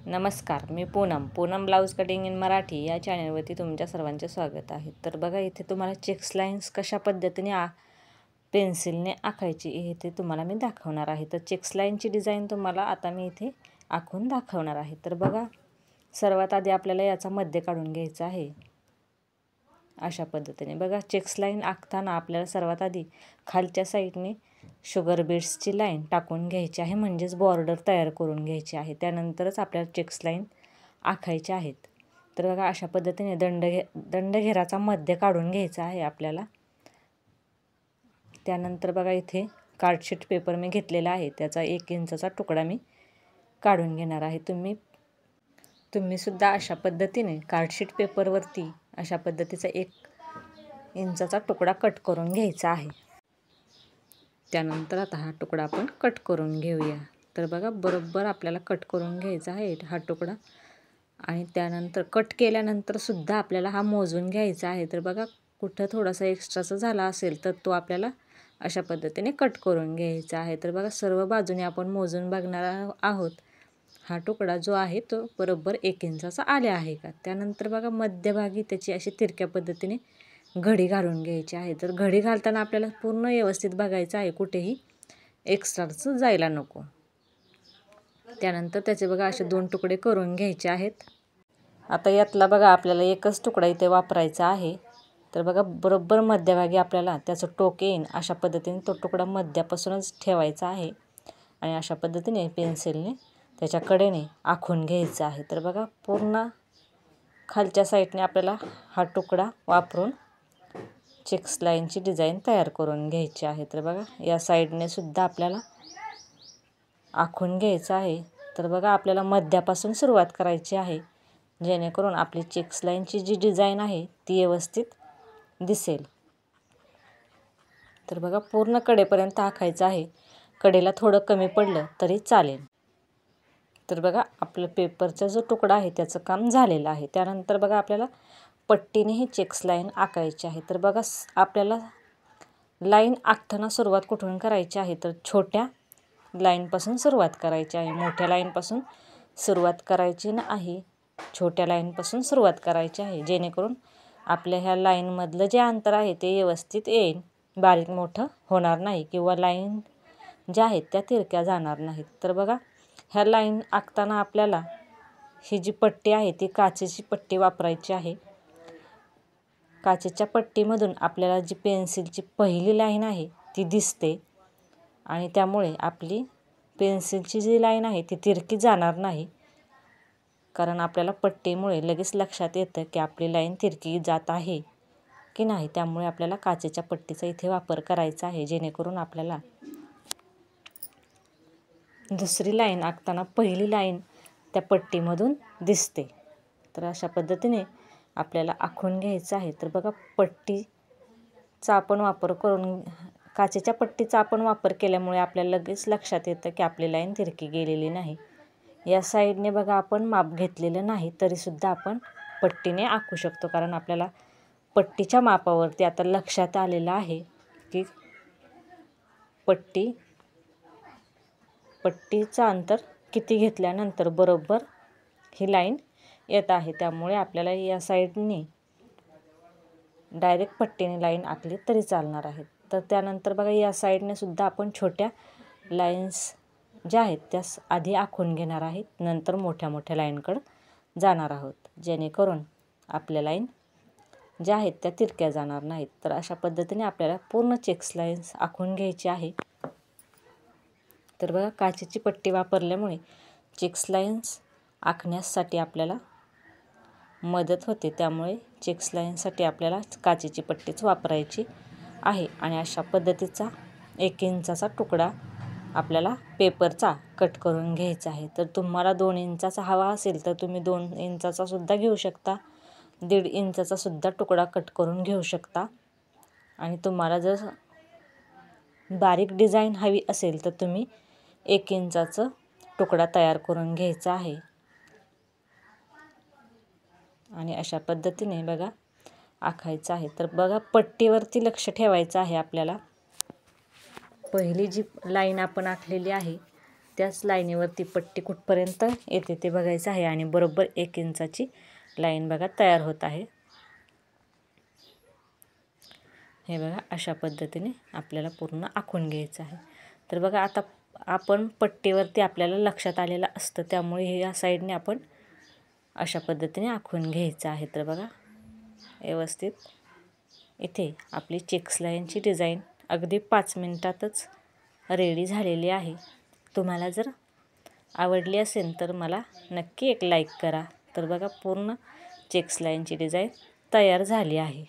नमस्कार, मी Poonam blouse cutting in Marathi या चॅनलवरती तुमच्या सर्वांचे स्वागत आहे। तर बघा, इथे तुम्हाला चेक्स लाईन्स कशा पद्धतीने पेन्सिलने आखायची इथे तुम्हाला मी दाखवणार आहे। तर चेक्स लाईनची डिझाईन तुम्हाला आता मी इथे आखून दाखवणार आहे। तर बघा, सर्वात आधी आपल्याला याचा मध्य काढून घ्यायचा आहे। अशा पद्धतीने बघा, चेक्स लाईन आखताना आपल्याला सर्वात आधी खालच्या साईडने शुगर बीड्सची लाईन टाकून घ्यायची आहे, म्हणजेच बॉर्डर तयार करून घ्यायची आहे। त्यानंतरच आपल्याला चेक्स लाईन आखायच्या आहेत। तर बघा, अशा पद्धतीने दंडघेराचा मध्य काढून घ्यायचा आहे आपल्याला। त्यानंतर बघा, इथे कार्डशीट पेपर मी घेतलेला आहे, त्याचा 1 इंचाचा तुकडा मी काढून घेणार आहे। तुम्ही सुद्धा अशा पद्धतीने कार्डशीट पेपरवरती अशा पद्धतीचा 1 इंचाचा तुकडा कट करून घ्यायचा आहे। त्यानंतर आता हा तुकडा आपण कट करून घेऊया। तर बघा, बरोबर आपल्याला कट करून घ्यायचा आहे हा तुकडा। आणि त्यानंतर कट केल्यानंतर सुद्धा आपल्याला हा मोजून घ्यायचा आहे। तर बघा, कुठं थोडासा एक्स्ट्राचा झाला असेल तर तो आपल्याला अशा पद्धतीने कट करून घ्यायचा आहे। तर बघा, सर्व बाजूने आपण मोजून बघणार आहोत हा तुकडा जो आहे तो बरोबर 1 इंचाचा आला आहे का। त्यानंतर बघा, मध्यभागी त्याची अशी तिरक्या पद्धतीने घडी घालून घ्यायची आहे। तर घडी घालताना आपल्याला पूर्ण व्यवस्थित बघायचं आहे, कुठेही एक्स्ट्राचं जायला नको। त्यानंतर त्याचे बघा असे 2 तुकडे करून घ्यायचे आहेत। आता यातला बघा आपल्याला एकच तुकडा इथे वापरायचा आहे। तर बघा, बरोबर मध्यभागी आपल्याला त्याचं टोक येईन अशा पद्धतीने तो तुकडा मध्यापासूनच ठेवायचा आहे आणि अशा पद्धतीने पेन्सिलने त्याच्या कडेने आखून घ्यायचा आहे। तर बघा, पूर्ण खालच्या साईडने आपल्याला हा तुकडा वापरून चेक्स लाईनची डिझाईन तयार करून घ्यायची आहे। तर बघा, या साईडने सुद्धा आपल्याला आखून घ्यायचं आहे। तर बघा, आपल्याला मध्यापासून सुरुवात करायची आहे, जेणेकरून आपली चेक्स लाईनची जी डिझाईन आहे ती व्यवस्थित दिसेल। तर बघा, पूर्ण कडेपर्यंत आखायचं आहे, कडेला थोडं कमी पडलं तरी चालेल। तर बघा, आपलं पेपरचा जो तुकडा आहे त्याचं काम झालेलं आहे। त्यानंतर बघा, आपल्याला पट्टीने ही चेक्स लाईन आखायची आहे। तर बघा, आपल्याला लाईन आखताना सुरुवात कुठून करायची आहे, तर छोट्या लाईनपासून सुरुवात करायची आहे। मोठ्या लाईनपासून सुरुवात करायची नाही, छोट्या लाईनपासून सुरुवात करायची आहे, जेणेकरून आपल्या ह्या लाईनमधलं जे अंतर आहे ते व्यवस्थित येईल, बारीक मोठं होणार नाही किंवा लाईन ज्या आहेत त्या तिरक्या जाणार नाहीत। तर बघा, ह्या लाईन आखताना आपल्याला ही जी पट्टी आहे ती काचेची पट्टी वापरायची आहे। काचेच्या पट्टीमधून आपल्याला जी पेन्सिलची पहिली लाईन आहे ती दिसते आणि त्यामुळे आपली पेन्सिलची जी लाईन आहे ती तिरकी जाणार नाही, कारण आपल्याला पट्टीमुळे लगेच लक्षात येतं की आपली लाईन तिरकी जात आहे की नाही। त्यामुळे आपल्याला काचेच्या पट्टीचा इथे वापर करायचा आहे, जेणेकरून आपल्याला दुसरी लाईन आखताना पहिली लाईन त्या पट्टीमधून दिसते। तर अशा पद्धतीने आपल्याला आखून घ्यायचं आहे। तर बघा, पट्टीचा आपण वापर करून काचेच्या पट्टीचा आपण वापर केल्यामुळे आपल्याला लगेच लक्षात येतं की आपली लाईन तिरकी गेलेली नाही। या साईडने बघा, आपण माप घेतलेलं नाही तरीसुद्धा आपण पट्टीने आखू शकतो, कारण आपल्याला पट्टीच्या मापावरती आता लक्षात आलेलं आहे की पट्टीचं अंतर किती घेतल्यानंतर बरोबर ही लाईन येत आहे। त्यामुळे आपल्याला या साईडने डायरेक्ट पट्टीने लाईन आखली तरी चालणार आहे। तर त्यानंतर बघा, या साईडने सुद्धा आपण छोट्या लाईन्स ज्या आहेत त्या आधी आखून घेणार आहेत, नंतर मोठ्या मोठ्या लाईनकडं जाणार आहोत, जेणेकरून आपल्या लाईन ज्या आहेत त्या तिरक्या जाणार नाहीत। तर अशा पद्धतीने आपल्याला पूर्ण चेक्स लाईन्स आखून घ्यायची आहे। तर बघा, काचेची पट्टी वापरल्यामुळे चेक्स लाईन्स आखण्यासाठी आपल्याला मदत होते, त्यामुळे चेक्स लाईनसाठी आपल्याला काचेची पट्टीच वापरायची आहे। आणि अशा पद्धतीचा 1 इंचाचा तुकडा आपल्याला पेपरचा कट करून घ्यायचा आहे। तर तुम्हाला 2 इंचाचा हवा असेल तर तुम्ही 2 इंचाचा सुद्धा घेऊ शकता, 1.5 इंचाचा सुद्धा तुकडा कट करून घेऊ शकता। आणि तुम्हाला जर बारीक डिझाईन हवी असेल तर तुम्ही 1 इंचाचा तुकडा तयार करून घ्यायचा आहे। आणि अशा पद्धतीने बघा आखायचं आहे। तर बघा, पट्टीवरती लक्ष ठेवायचं आहे आपल्याला। पहिली जी लाईन आपण आखलेली आहे त्याच लाईनीवरती पट्टी कुठपर्यंत येते ते बघायचं आहे आणि बरोबर 1 इंचाची लाईन बघा तयार होत आहे. हे बघा अशा पद्धतीने आपल्याला पूर्ण आखून घ्यायचं आहे. तर बघा आता आपण पट्टीवरती आपल्याला लक्षात आलेलं असतं, त्यामुळे हे या साईडने आपण अशा पद्धतीने आखून घ्यायचं आहे. तर बघा व्यवस्थित इथे आपली चेक्स लाईनची डिझाईन अगदी 5 मिनिटातच रेडी झालेली आहे. तुम्हाला जर आवडली असेल तर मला नक्की एक लाईक करा. तर बघा पूर्ण चेक्स लाईनची डिझाईन तयार झाली आहे.